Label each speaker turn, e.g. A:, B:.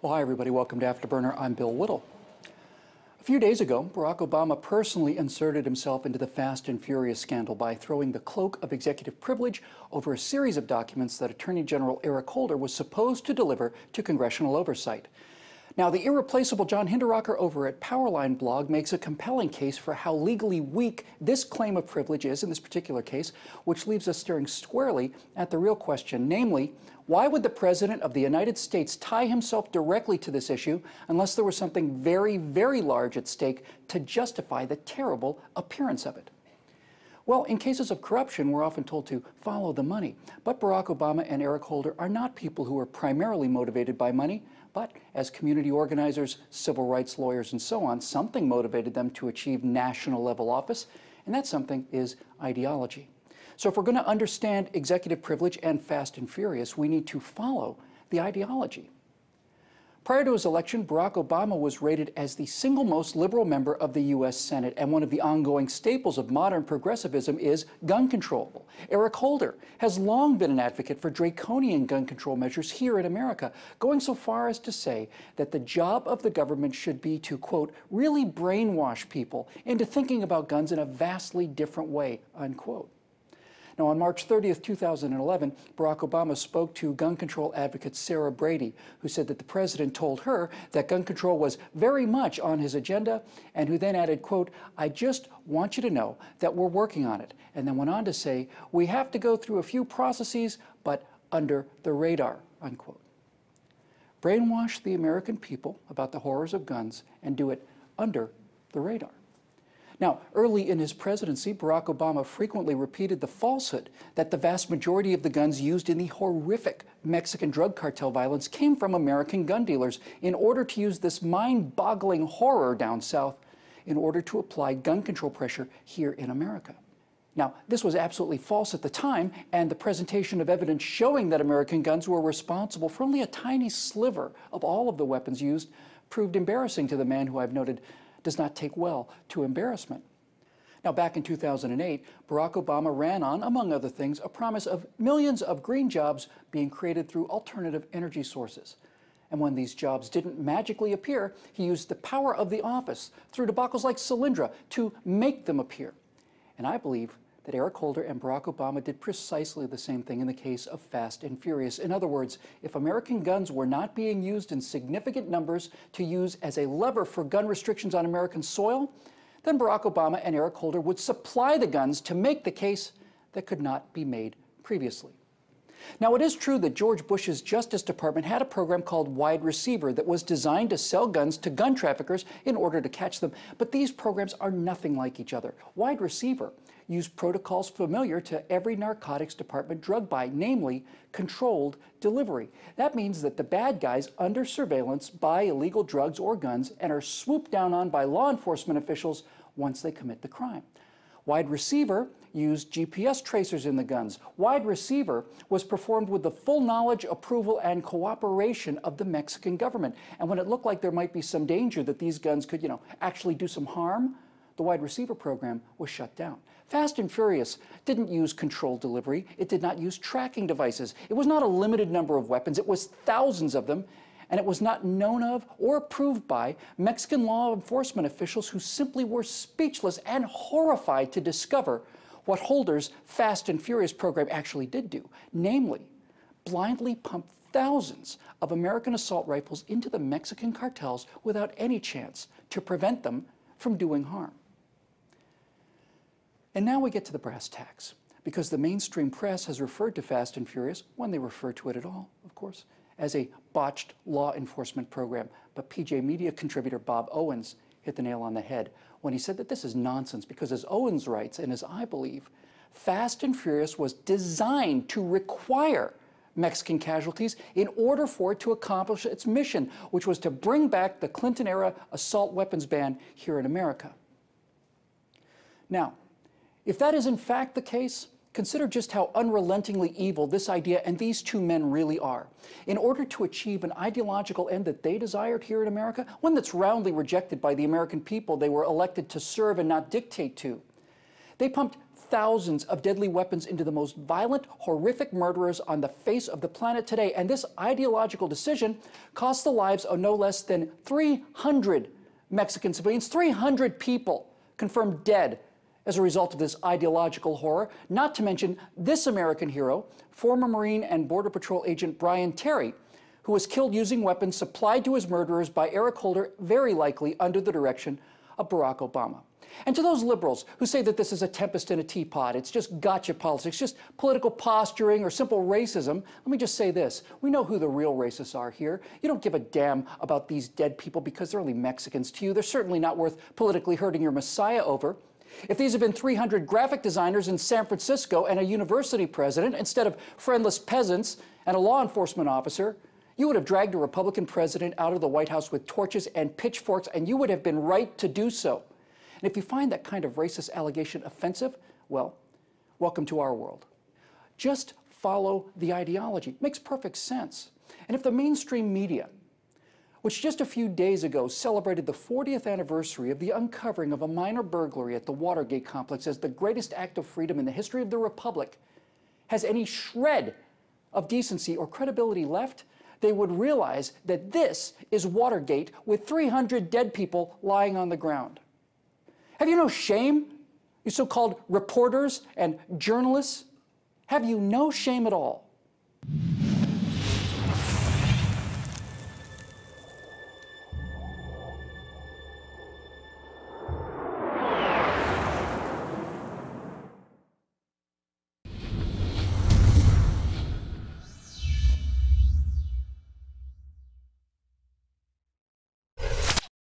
A: Well, hi, everybody. Welcome to Afterburner. I'm Bill Whittle. A few days ago, Barack Obama personally inserted himself into the Fast and Furious scandal by throwing the cloak of executive privilege over a series of documents that Attorney General Eric Holder was supposed to deliver to congressional oversight. Now, the irreplaceable John Hinderaker over at Powerline blog makes a compelling case for how legally weak this claim of privilege is in this particular case, which leaves us staring squarely at the real question, namely, why would the President of the United States tie himself directly to this issue unless there was something very, very large at stake to justify the terrible appearance of it? Well, in cases of corruption, we're often told to follow the money. But Barack Obama and Eric Holder are not people who are primarily motivated by money, but as community organizers, civil rights lawyers, and so on, something motivated them to achieve national level office, and that something is ideology. So if we're going to understand executive privilege and Fast and Furious, we need to follow the ideology. Prior to his election, Barack Obama was rated as the single most liberal member of the U.S. Senate, and one of the ongoing staples of modern progressivism is gun control. Eric Holder has long been an advocate for draconian gun control measures here in America, going so far as to say that the job of the government should be to, quote, really brainwash people into thinking about guns in a vastly different way, unquote. Now, on March 30th, 2011, Barack Obama spoke to gun control advocate Sarah Brady, who said that the president told her that gun control was very much on his agenda, and who then added, quote, I just want you to know that we're working on it, and then went on to say, we have to go through a few processes, but under the radar, unquote. Brainwash the American people about the horrors of guns and do it under the radar. Now, early in his presidency, Barack Obama frequently repeated the falsehood that the vast majority of the guns used in the horrific Mexican drug cartel violence came from American gun dealers in order to use this mind-boggling horror down south in order to apply gun control pressure here in America. Now, this was absolutely false at the time, and the presentation of evidence showing that American guns were responsible for only a tiny sliver of all of the weapons used proved embarrassing to the man who I've noted does not take well to embarrassment. Now, back in 2008, Barack Obama ran on, among other things, a promise of millions of green jobs being created through alternative energy sources. And when these jobs didn't magically appear, he used the power of the office through debacles like Solyndra to make them appear. And I believe that Eric Holder and Barack Obama did precisely the same thing in the case of Fast and Furious. In other words, if American guns were not being used in significant numbers to use as a lever for gun restrictions on American soil, then Barack Obama and Eric Holder would supply the guns to make the case that could not be made previously. Now, it is true that George Bush's Justice Department had a program called Wide Receiver that was designed to sell guns to gun traffickers in order to catch them, but these programs are nothing like each other. Wide Receiver used protocols familiar to every narcotics department drug buy, namely controlled delivery. That means that the bad guys under surveillance buy illegal drugs or guns and are swooped down on by law enforcement officials once they commit the crime. Wide Receiver used GPS tracers in the guns. Wide Receiver was performed with the full knowledge, approval, and cooperation of the Mexican government. And when it looked like there might be some danger that these guns could, actually do some harm, the Wide Receiver program was shut down. Fast and Furious didn't use controlled delivery. It did not use tracking devices. It was not a limited number of weapons. It was thousands of them. And it was not known of or approved by Mexican law enforcement officials who simply were speechless and horrified to discover what Holder's Fast and Furious program actually did do, namely, blindly pump thousands of American assault rifles into the Mexican cartels without any chance to prevent them from doing harm. And now we get to the brass tacks, because the mainstream press has referred to Fast and Furious, when they refer to it at all, of course, as a botched law enforcement program. But Pajamasmedia contributor Bob Owens hit the nail on the head when he said that this is nonsense, because as Owens writes, and as I believe, Fast and Furious was designed to require Mexican casualties in order for it to accomplish its mission, which was to bring back the Clinton-era assault weapons ban here in America. Now, if that is in fact the case, consider just how unrelentingly evil this idea and these two men really are. In order to achieve an ideological end that they desired here in America, one that's roundly rejected by the American people they were elected to serve and not dictate to, they pumped thousands of deadly weapons into the most violent, horrific murderers on the face of the planet today. And this ideological decision cost the lives of no less than 300 Mexican civilians, 300 people confirmed dead as a result of this ideological horror, not to mention this American hero, former Marine and Border Patrol agent Brian Terry, who was killed using weapons supplied to his murderers by Eric Holder, very likely under the direction of Barack Obama. And to those liberals who say that this is a tempest in a teapot, it's just gotcha politics, just political posturing or simple racism, let me just say this. We know who the real racists are here. You don't give a damn about these dead people because they're only Mexicans to you. They're certainly not worth politically hurting your messiah over. If these had been 300 graphic designers in San Francisco and a university president instead of friendless peasants and a law enforcement officer, you would have dragged a Republican president out of the White House with torches and pitchforks, and you would have been right to do so. And if you find that kind of racist allegation offensive, well, welcome to our world. Just follow the ideology. It makes perfect sense. And if the mainstream media, which just a few days ago celebrated the 40th anniversary of the uncovering of a minor burglary at the Watergate complex as the greatest act of freedom in the history of the Republic, has any shred of decency or credibility left, they would realize that this is Watergate with 300 dead people lying on the ground. Have you no shame, you so-called reporters and journalists? Have you no shame at all?